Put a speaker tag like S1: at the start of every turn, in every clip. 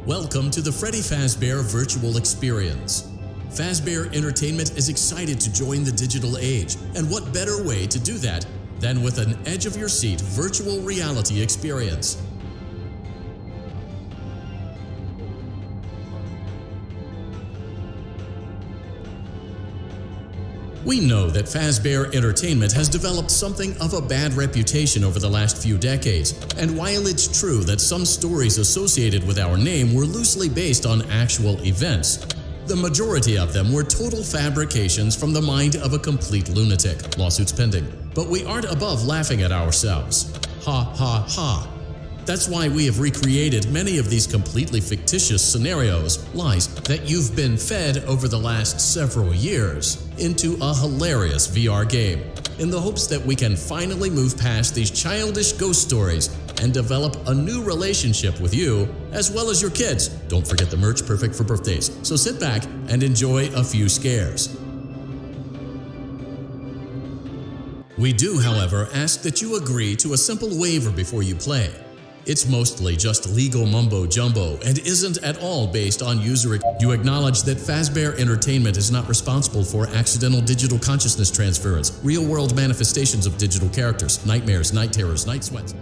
S1: Welcome to the Freddy Fazbear Virtual Experience. Fazbear Entertainment is excited to join the digital age, and what better way to do that than with an edge-of-your-seat virtual reality experience. We know that Fazbear Entertainment has developed something of a bad reputation over the last few decades, and while it's true that some stories associated with our name were loosely based on actual events, the majority of them were total fabrications from the mind of a complete lunatic. Lawsuits pending. But we aren't above laughing at ourselves. Ha ha ha. That's why we have recreated many of these completely fictitious scenarios, lies, that you've been fed over the last several years into a hilarious VR game, in the hopes that we can finally move past these childish ghost stories and develop a new relationship with you, as well as your kids. Don't forget the merch, perfect for birthdays. So sit back and enjoy a few scares. We do, however, ask that you agree to a simple waiver before you play. It's mostly just legal mumbo-jumbo and isn't at all based on user. You acknowledge that Fazbear Entertainment is not responsible for accidental digital consciousness transference, real-world manifestations of digital characters, nightmares, night terrors, night sweats.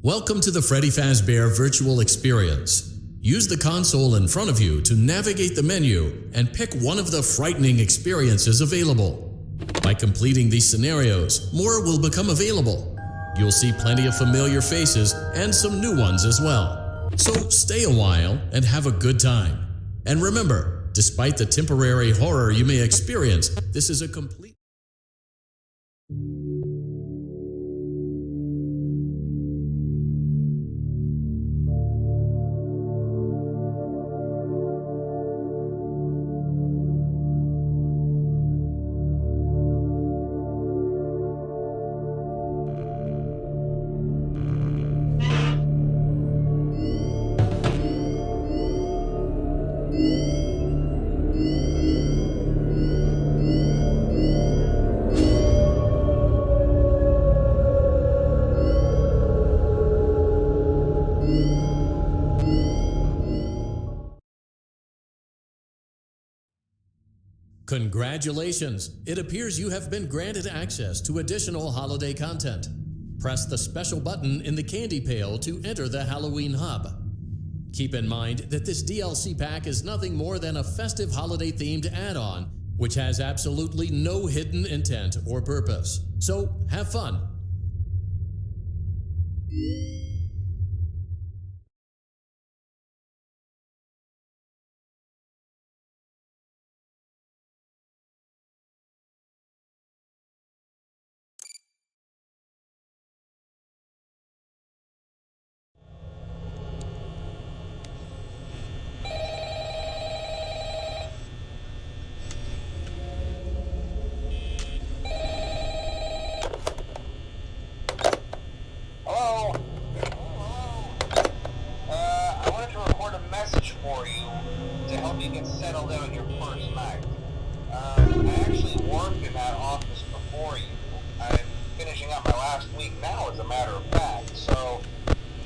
S1: Welcome to the Freddy Fazbear Virtual Experience. Use the console in front of you to navigate the menu and pick one of the frightening experiences available. By completing these scenarios, more will become available. You'll see plenty of familiar faces and some new ones as well. So stay a while and have a good time. And remember, despite the temporary horror you may experience, this is a complete... Congratulations! It appears you have been granted access to additional holiday content. Press the special button in the candy pail to enter the Halloween hub. Keep in mind that this DLC pack is nothing more than a festive holiday-themed add-on, which has absolutely no hidden intent or purpose. So, have fun!
S2: For you to help you get settled in on your first night. I actually worked in that office before you. I'm finishing up my last week now, as a matter of fact, so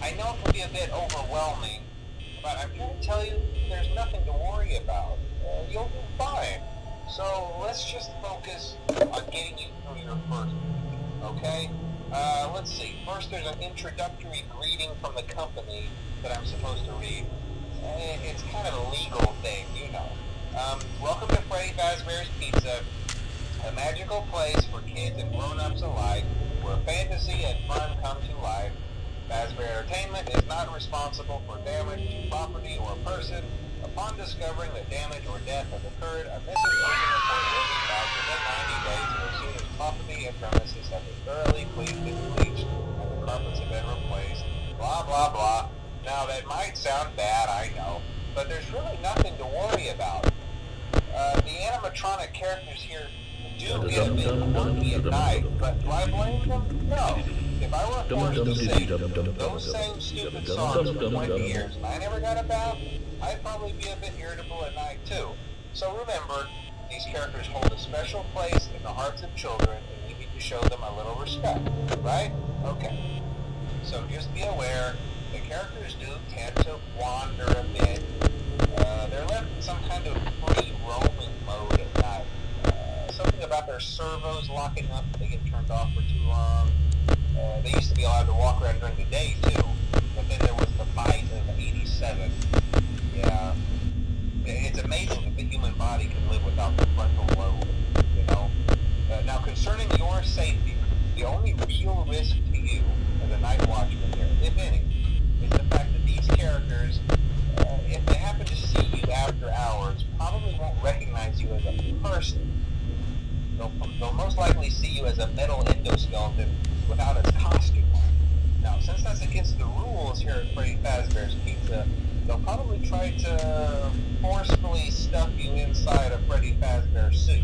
S2: I know it can be a bit overwhelming, but I'm here to tell you there's nothing to worry about. You'll do fine. So let's just focus on getting you through your first week, okay? Let's see. First, there's an introductory greeting from the company that I'm supposed to read. It's kind of a legal thing, you know. Welcome to Freddy Fazbear's Pizza, a magical place for kids and grown-ups alike, where fantasy and fun come to life. Fazbear Entertainment is not responsible for damage to property or person. Upon discovering that damage or death has occurred, a missing person report will be back within 90 days, or as soon as property and premises have been thoroughly cleaned and bleached, and the carpets have been replaced. Blah, blah, blah. Now, that might sound bad, I know, but there's really nothing to worry about. The animatronic characters here do get a bit quirky at night, but do I blame them? No. If I were forced to sing those same stupid songs for 20 years and I never got a bath, I'd probably be a bit irritable at night too. So remember, these characters hold a special place in the hearts of children, and we to show them a little respect, right? Okay. So just be aware, the characters do tend to wander a bit. They're left in some kind of free roaming mode at night. Something about their servos locking up if they get turned off for too long. They used to be allowed to walk around during the day too, but then there was the bite of 87. Yeah. It's amazing that the human body can live without the frontal lobe, you know? Now, concerning your safety, the only real risk to you as a night watchman here, if any, is the fact that these characters, if they happen to see you after hours, probably won't recognize you as a person. They'll most likely see you as a metal endoskeleton without its costume on. Now, since that's against the rules here at Freddy Fazbear's Pizza, they'll probably try to forcefully stuff you inside a Freddy Fazbear suit.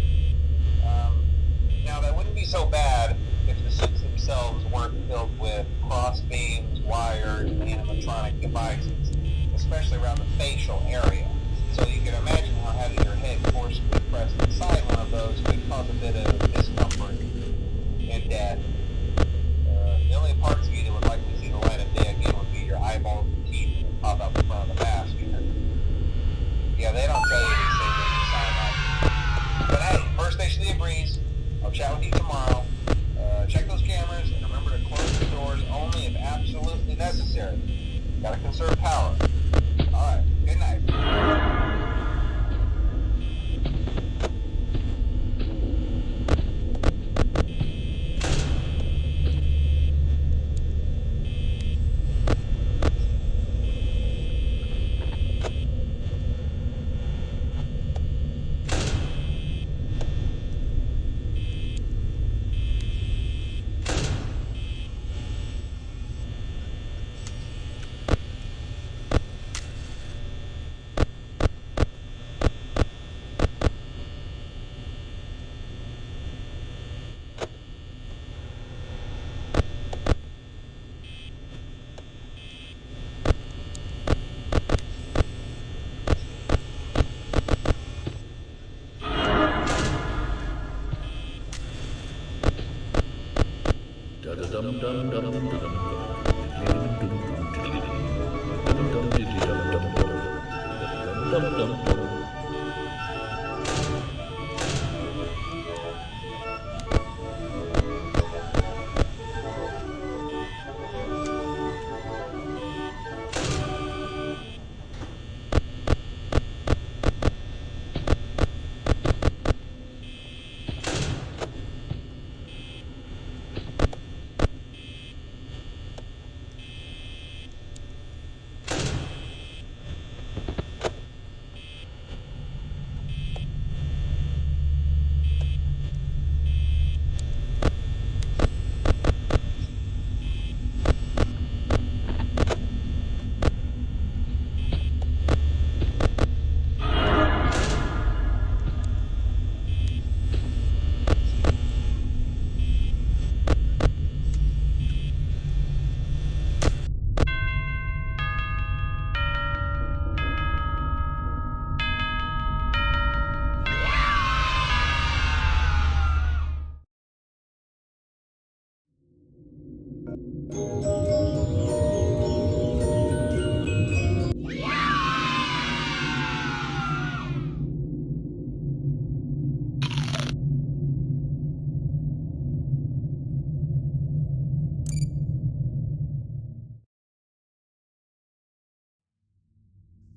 S2: Now, that wouldn't be so bad if the suits themselves weren't filled with crossbeams, wires, and animatronic devices, especially around the facial area. So you can imagine how having your head forcefully pressed inside one of those could cause a bit of discomfort and death. The only parts of you that would likely see the light of day again would be your eyeballs and teeth that pop up in front of the mask. Yeah, they don't tell you these things when you sign up. But hey, first station of the breeze. I'll chat with you tomorrow. Check those cameras and remember to close the doors only if absolutely necessary. Gotta conserve power. Alright, good night.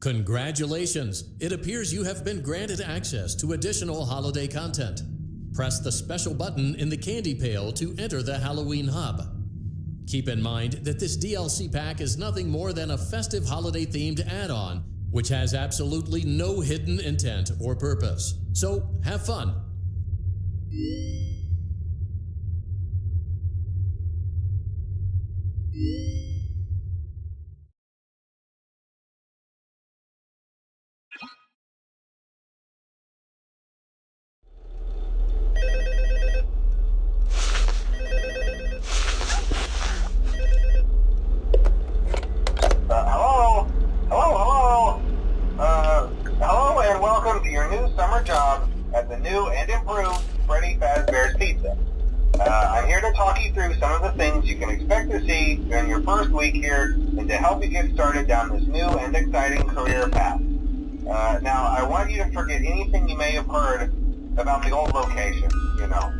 S1: Congratulations! It appears you have been granted access to additional holiday content. Press the special button in the candy pail to enter the Halloween hub. Keep in mind that this DLC pack is nothing more than a festive holiday-themed add-on, which has absolutely no hidden intent or purpose. So, have fun!
S2: Hello and welcome to your new summer job at the new and improved Freddy Fazbear's Pizza. I'm here to talk you through some of the things you can expect to see during your first week here and to help you get started down this new and exciting career path. Now, I want you to forget anything you may have heard about the old location, you know.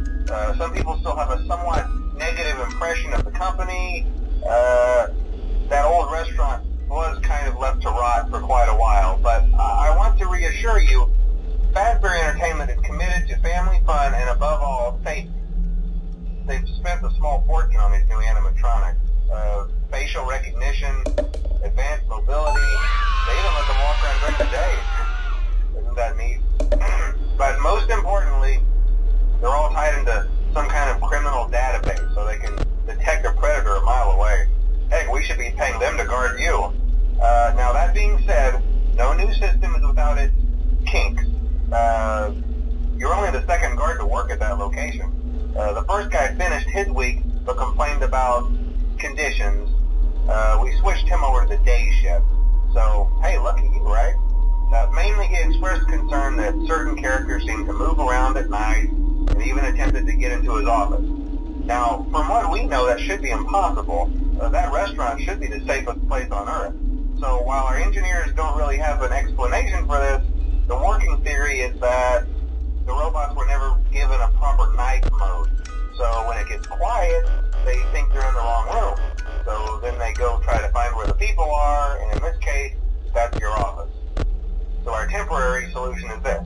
S2: Some people still have a somewhat negative impression of the company. That old restaurant was kind of left to rot for quite a while, but I want to reassure you, Fazbear Entertainment is committed to family fun and above all, safety. They've spent a small fortune on these new animatronics. Facial recognition, advanced mobility, they even let them walk around during the day. Isn't that neat? But most importantly, they're all tied into some kind of criminal database so they can detect a predator a mile away. Heck, we should be paying them to guard you. Now that being said, no new system is without its kinks. You're only the second guard to work at that location. The first guy finished his week but complained about conditions. We switched him over to the day shift. So, hey, lucky you, right? Mainly he expressed concern that certain characters seemed to move around at night and even attempted to get into his office. Now, from what we know, that should be impossible. That restaurant should be the safest place on Earth. So while our engineers don't really have an explanation for this, the working theory is that the robots were never given a proper night mode. So when it gets quiet, they think they're in the wrong room. So then they go try to find where the people are, and in this case, that's your office. So our temporary solution is this.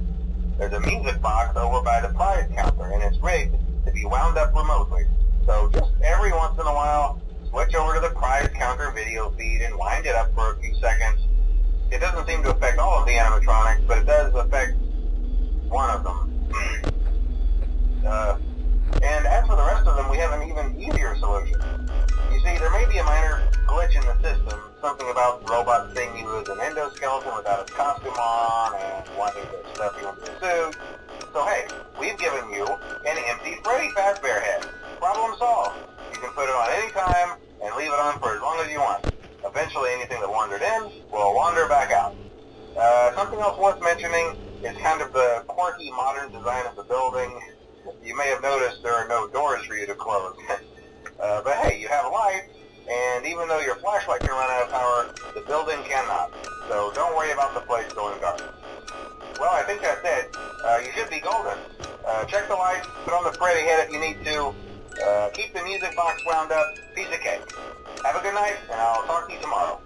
S2: There's a music box over by the prize counter, and it's rigged to be wound up remotely. So just every once in a while, switch over to the prize counter video feed and wind it up for a few seconds. It doesn't seem to affect all of the animatronics, but it does affect one of them. And as for the rest of them, we have an even easier solution. You see, there may be a minor glitch in the system, something about robots seeing you as an endoskeleton without its costume on and wanting to stuff you into a suit. So hey, we've given you an empty Freddy Fazbear head. Problem solved. You can put it on any time and leave it on for as long as you want. Eventually anything that wandered in will wander back out. Something else worth mentioning is kind of the quirky modern design of the building. You may have noticed there are no doors for you to close. But hey, you have lights, and even though your flashlight can run out of power, the building cannot. So don't worry about the place going dark. Well, I think that's it. You should be golden. Check the lights, put on the Freddy head if you need to. Keep the music box wound up. Piece of cake. Have a good night, and I'll talk to you tomorrow.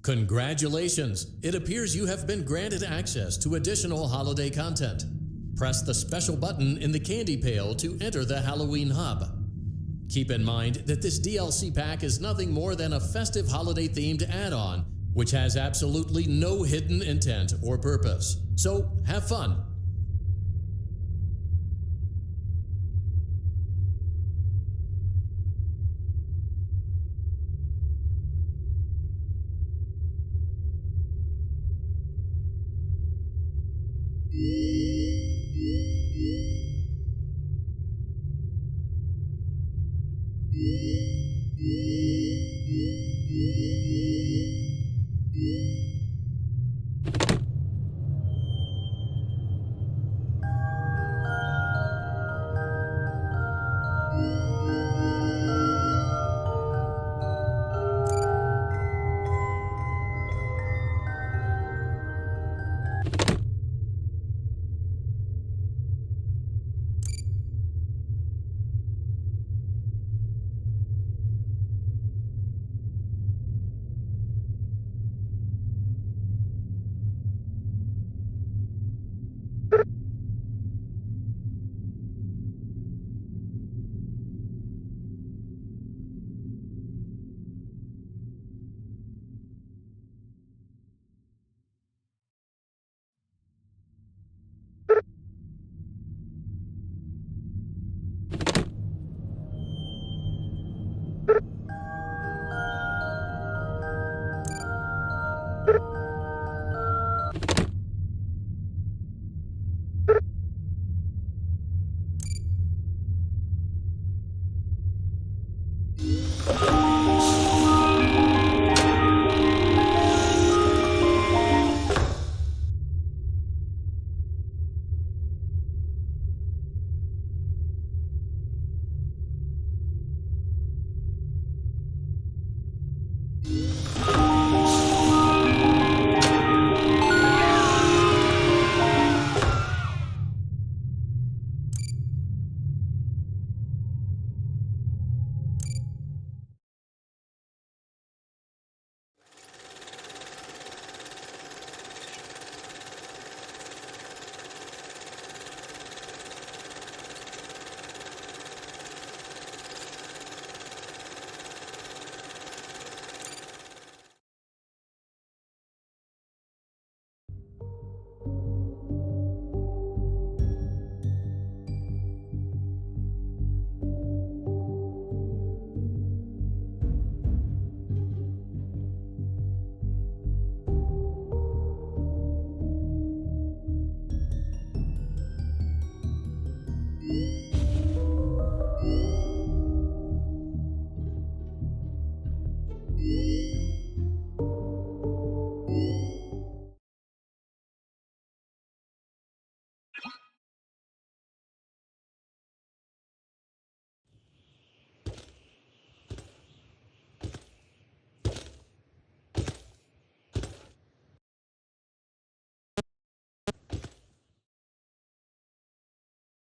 S1: Congratulations! It appears you have been granted access to additional holiday content. Press the special button in the candy pail to enter the Halloween hub. Keep in mind that this DLC pack is nothing more than a festive holiday-themed add-on, which has absolutely no hidden intent or purpose. So have fun